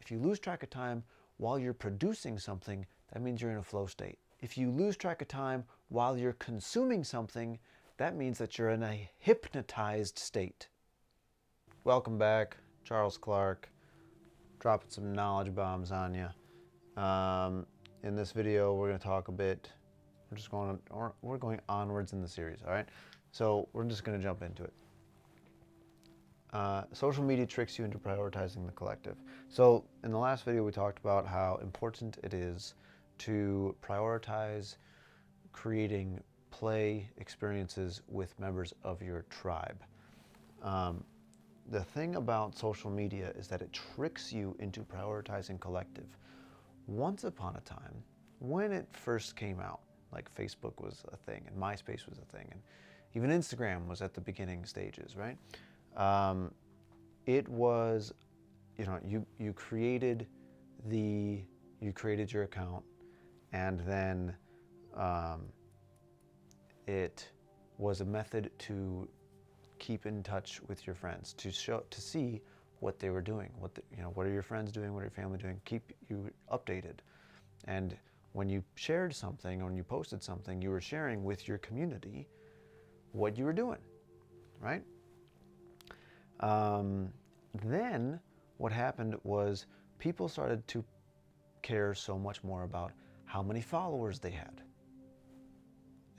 If you lose track of time while you're producing something, that means you're in a flow state. If you lose track of time while you're consuming something, that means that you're in a hypnotized state. Welcome back, Charles Clark, dropping some knowledge bombs on you. In this video, we're going to talk a bit. We're going onwards in the series. All right, so we're just going to jump into it. Social media tricks you into prioritizing the collective. So in the last video, we talked about how important it is to prioritize creating play experiences with members of your tribe. The thing about social media is that it tricks you into prioritizing collective. Once upon a time, when it first came out, like Facebook was a thing and MySpace was a thing and even Instagram was at the beginning stages, right? It was, you created your account, and then it was a method to keep in touch with your friends, to see what they were doing, what are your friends doing, what are your family doing, keep you updated. And when you shared something or when you posted something, you were sharing with your community what you were doing, right? Then what happened was people started to care so much more about how many followers they had.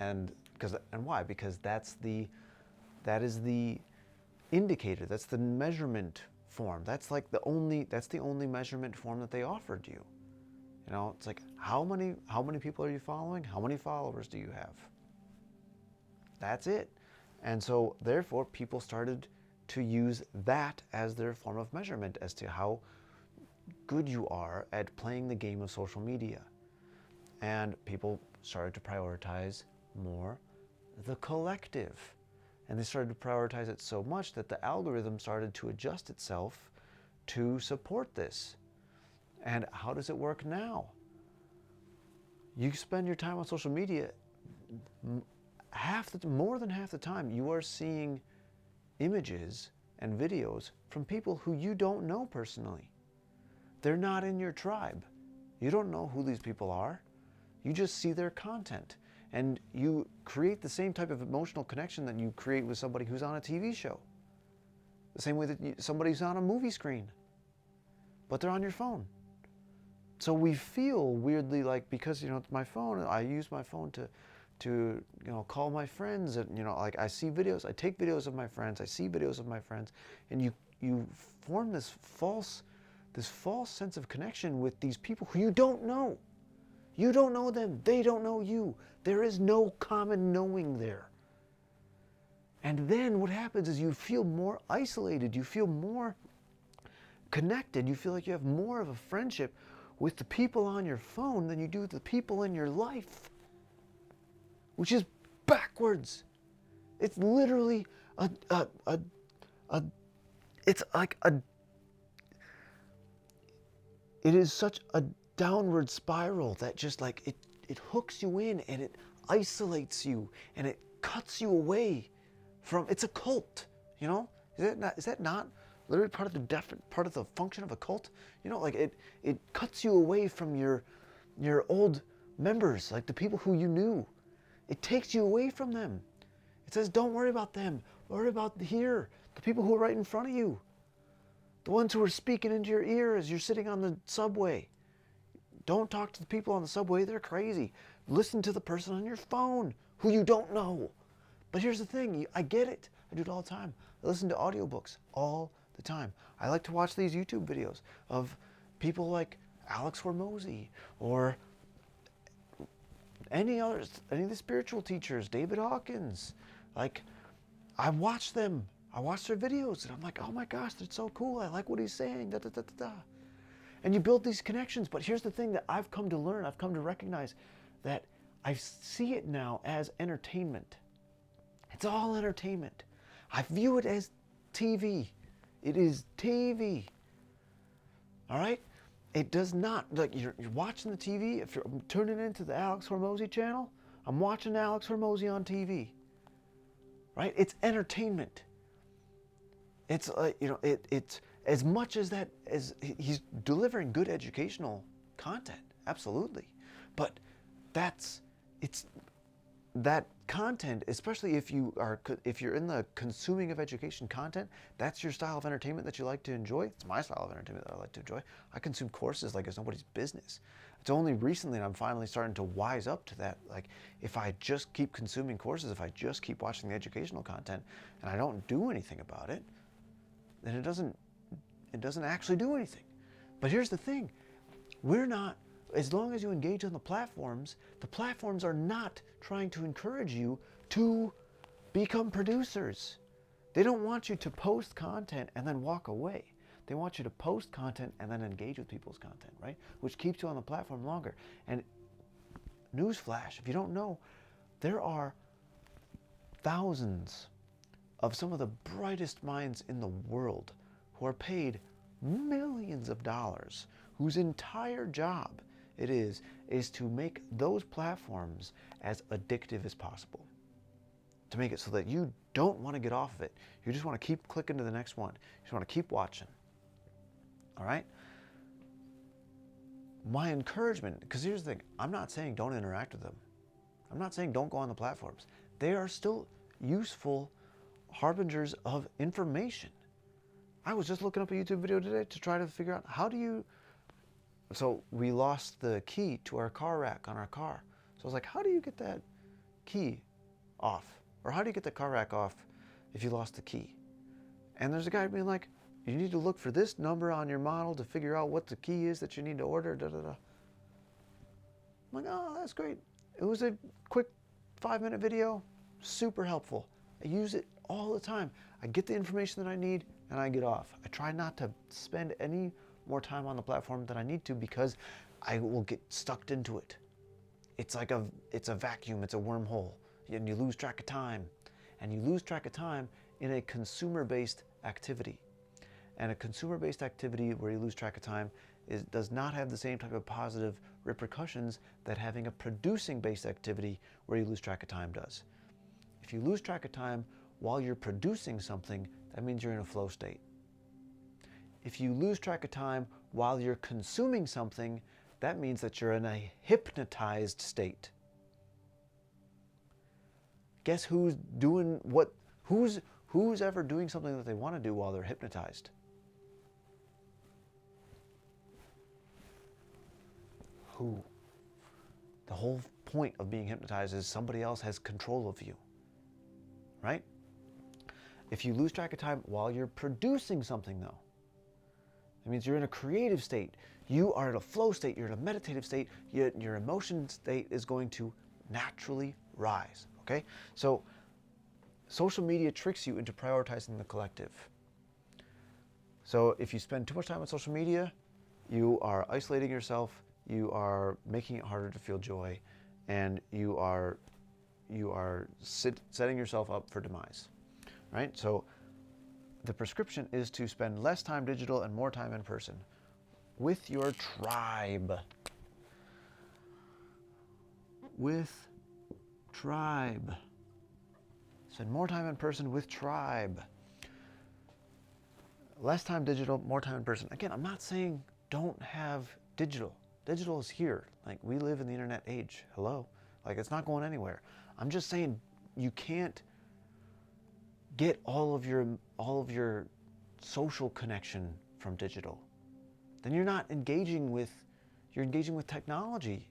And why? Because that is the indicator, that's the measurement form. That's the only measurement form that they offered you. It's like how many people are you following? How many followers do you have? That's it. And so therefore people started to use that as their form of measurement as to how good you are at playing the game of social media. And people started to prioritize more the collective. And they started to prioritize it so much that the algorithm started to adjust itself to support this. And how does it work now? You spend your time on social media, more than half the time, you are seeing images and videos from people who you don't know personally. They're not in your tribe. You don't know who these people are. You just see their content. And you create the same type of emotional connection that you create with somebody who's on a TV show. The same way that somebody's on a movie screen. But they're on your phone. So we feel weirdly like, because it's my phone, I use my phone to call my friends, and I see videos, I take videos of my friends, I see videos of my friends, and you form this false sense of connection with these people who you don't know. You don't know them, they don't know you. There is no common knowing there. And then what happens is you feel more isolated, you feel more connected, you feel like you have more of a friendship with the people on your phone than you do with the people in your life. Which is backwards. It's literally it is such a downward spiral that just it hooks you in and it isolates you and it cuts you away from, it's a cult, Is that not literally part of the function of a cult? It cuts you away from your old members, like the people who you knew. It takes you away from them. It says, don't worry about them. Worry about here, the people who are right in front of you. The ones who are speaking into your ear as you're sitting on the subway. Don't talk to the people on the subway, they're crazy. Listen to the person on your phone who you don't know. But here's the thing, I get it. I do it all the time. I listen to audiobooks all the time. I like to watch these YouTube videos of people like Alex Hormozy or any of the spiritual teachers, David Hawkins. I watch them. I watch their videos and I'm like, oh my gosh, that's so cool. I like what he's saying. Da, da, da, da, da. And you build these connections. But here's the thing that I've come to learn, I've come to recognize that I see it now as entertainment. It's all entertainment. I view it as TV. It is TV. All right? It does not, you're watching the TV, if you're tuning into the Alex Hormozy channel, I'm watching Alex Hormozy on TV. Right? It's entertainment. It's As much as that, as he's delivering good educational content, absolutely. But it's that content, especially if you're in the consuming of education content, that's your style of entertainment that you like to enjoy. It's my style of entertainment that I like to enjoy. I consume courses like it's nobody's business. It's only recently that I'm finally starting to wise up to that. Like, if I just keep consuming courses, if I just keep watching the educational content and I don't do anything about it, then it doesn't actually do anything. But here's the thing. As long as you engage on the platforms are not trying to encourage you to become producers. They don't want you to post content and then walk away. They want you to post content and then engage with people's content, right? Which keeps you on the platform longer. And newsflash, if you don't know, there are thousands of some of the brightest minds in the world who are paid millions of dollars, whose entire job it is to make those platforms as addictive as possible. To make it so that you don't want to get off of it. You just want to keep clicking to the next one. You just want to keep watching. All right? My encouragement, because here's the thing, I'm not saying don't interact with them. I'm not saying don't go on the platforms. They are still useful harbingers of information. I was just looking up a YouTube video today to try to figure out so we lost the key to our car rack on our car. So I was like, how do you get that key off? Or how do you get the car rack off if you lost the key? And there's a guy being like, you need to look for this number on your model to figure out what the key is that you need to order, da da da. I'm like, oh, that's great. It was a quick 5-minute video, super helpful. I use it all the time. I get the information that I need and I get off. I try not to spend any more time on the platform than I need to because I will get sucked into it. It's a vacuum, it's a wormhole, and you lose track of time. And you lose track of time in a consumer-based activity. And a consumer-based activity where you lose track of time does not have the same type of positive repercussions that having a producing-based activity where you lose track of time does. If you lose track of time while you're producing something, that means you're in a flow state. If you lose track of time while you're consuming something, that means that you're in a hypnotized state. Guess who's doing what? Who's ever doing something that they want to do while they're hypnotized? Who? The whole point of being hypnotized is somebody else has control of you, right? If you lose track of time while you're producing something, though, it means you're in a creative state. You are in a flow state. You're in a meditative state. Your emotion state is going to naturally rise, okay? So social media tricks you into prioritizing the collective. So if you spend too much time on social media, you are isolating yourself, you are making it harder to feel joy, and you are setting yourself up for demise, right? So the prescription is to spend less time digital and more time in person with your tribe. With tribe. Spend more time in person with tribe. Less time digital, more time in person. Again, I'm not saying don't have digital. Digital is here. Like, we live in the internet age. Hello? Like, it's not going anywhere. I'm just saying you can't get all of your social connection from digital. Then you're not engaging with, you're engaging with technology.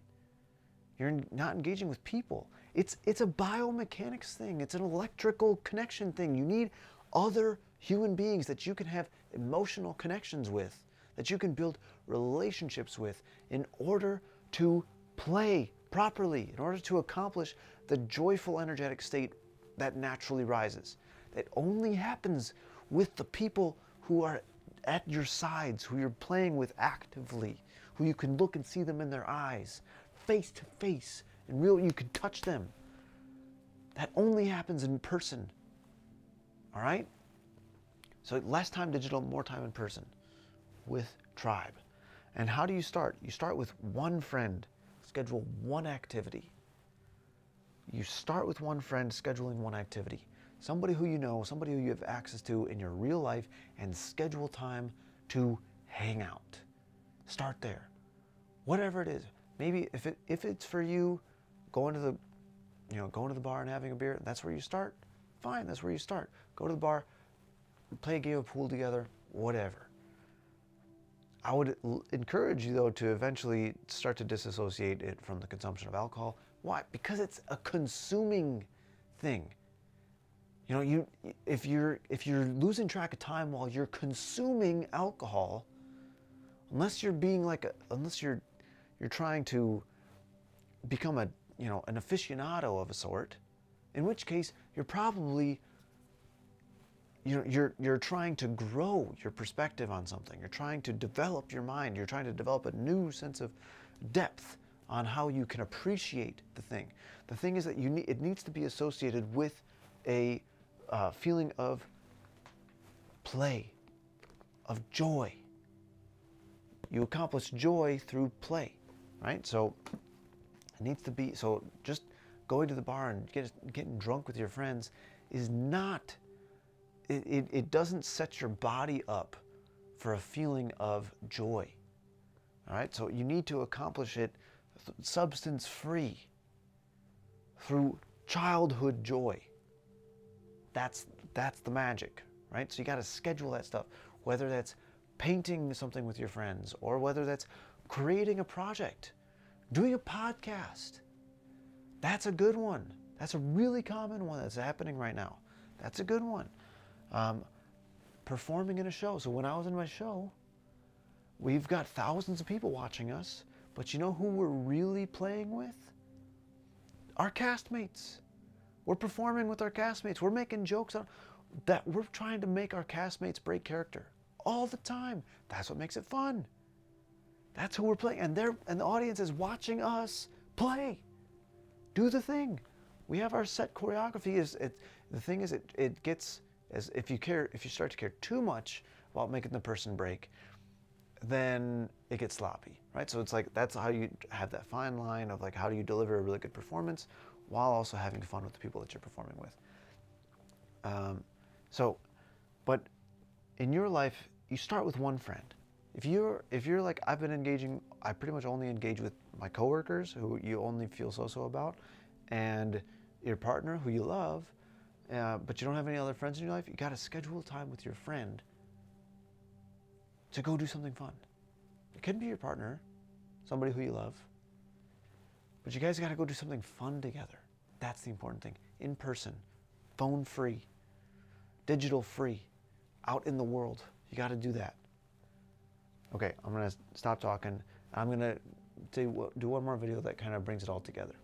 You're not engaging with people. It's a biomechanics thing. It's an electrical connection thing. You need other human beings that you can have emotional connections with, that you can build relationships with in order to play properly, in order to accomplish the joyful energetic state that naturally rises. That only happens with the people who are at your sides, who you're playing with actively, who you can look and see them in their eyes, face to face, and you can touch them. That only happens in person. All right? So less time digital, more time in person with tribe. And how do you start? You start with one friend, schedule one activity. You start with one friend, scheduling one activity. Somebody who you know, somebody who you have access to in your real life, and schedule time to hang out. Start there. Whatever it is. Maybe if it's for you, going to the bar and having a beer, that's where you start. Fine, that's where you start. Go to the bar, play a game of pool together, whatever. I would encourage you, though, to eventually start to disassociate it from the consumption of alcohol. Why? Because it's a consuming thing. If you're losing track of time while you're consuming alcohol, unless you're trying to become an aficionado of a sort, in which case you're probably you're trying to grow your perspective on something. You're trying to develop your mind. You're trying to develop a new sense of depth on how you can appreciate the thing. The thing is that it needs to be associated with a feeling of play, of joy. You accomplish joy through play, right? So it needs to be, so just going to the bar and getting drunk with your friends is not, it doesn't set your body up for a feeling of joy. All right, so you need to accomplish it substance-free through childhood joy. That's the magic, right? So you got to schedule that stuff, whether that's painting something with your friends, or whether that's creating a project, doing a podcast. That's a good one. That's a really common one that's happening right now. That's a good one. Performing in a show. So when I was in my show, we've got thousands of people watching us, but you know who we're really playing with? Our castmates. We're performing with our castmates. We're making jokes on that. We're trying to make our castmates break character all the time. That's what makes it fun. That's who we're playing, and the audience is watching us play. Do the thing. We have our set choreography. The thing is, it gets, as if you start to care too much about making the person break, then it gets sloppy, right? So it's like, that's how you have that fine line of like, how do you deliver a really good performance while also having fun with the people that you're performing with. But in your life, you start with one friend. If you're like, I pretty much only engage with my coworkers who you only feel so about, and your partner who you love, but you don't have any other friends in your life, you got to schedule time with your friend to go do something fun. It could be your partner, somebody who you love, but you guys got to go do something fun together. That's the important thing. In person, phone free, digital free, out in the world. You got to do that. Okay, I'm going to stop talking. I'm going to do one more video that kind of brings it all together.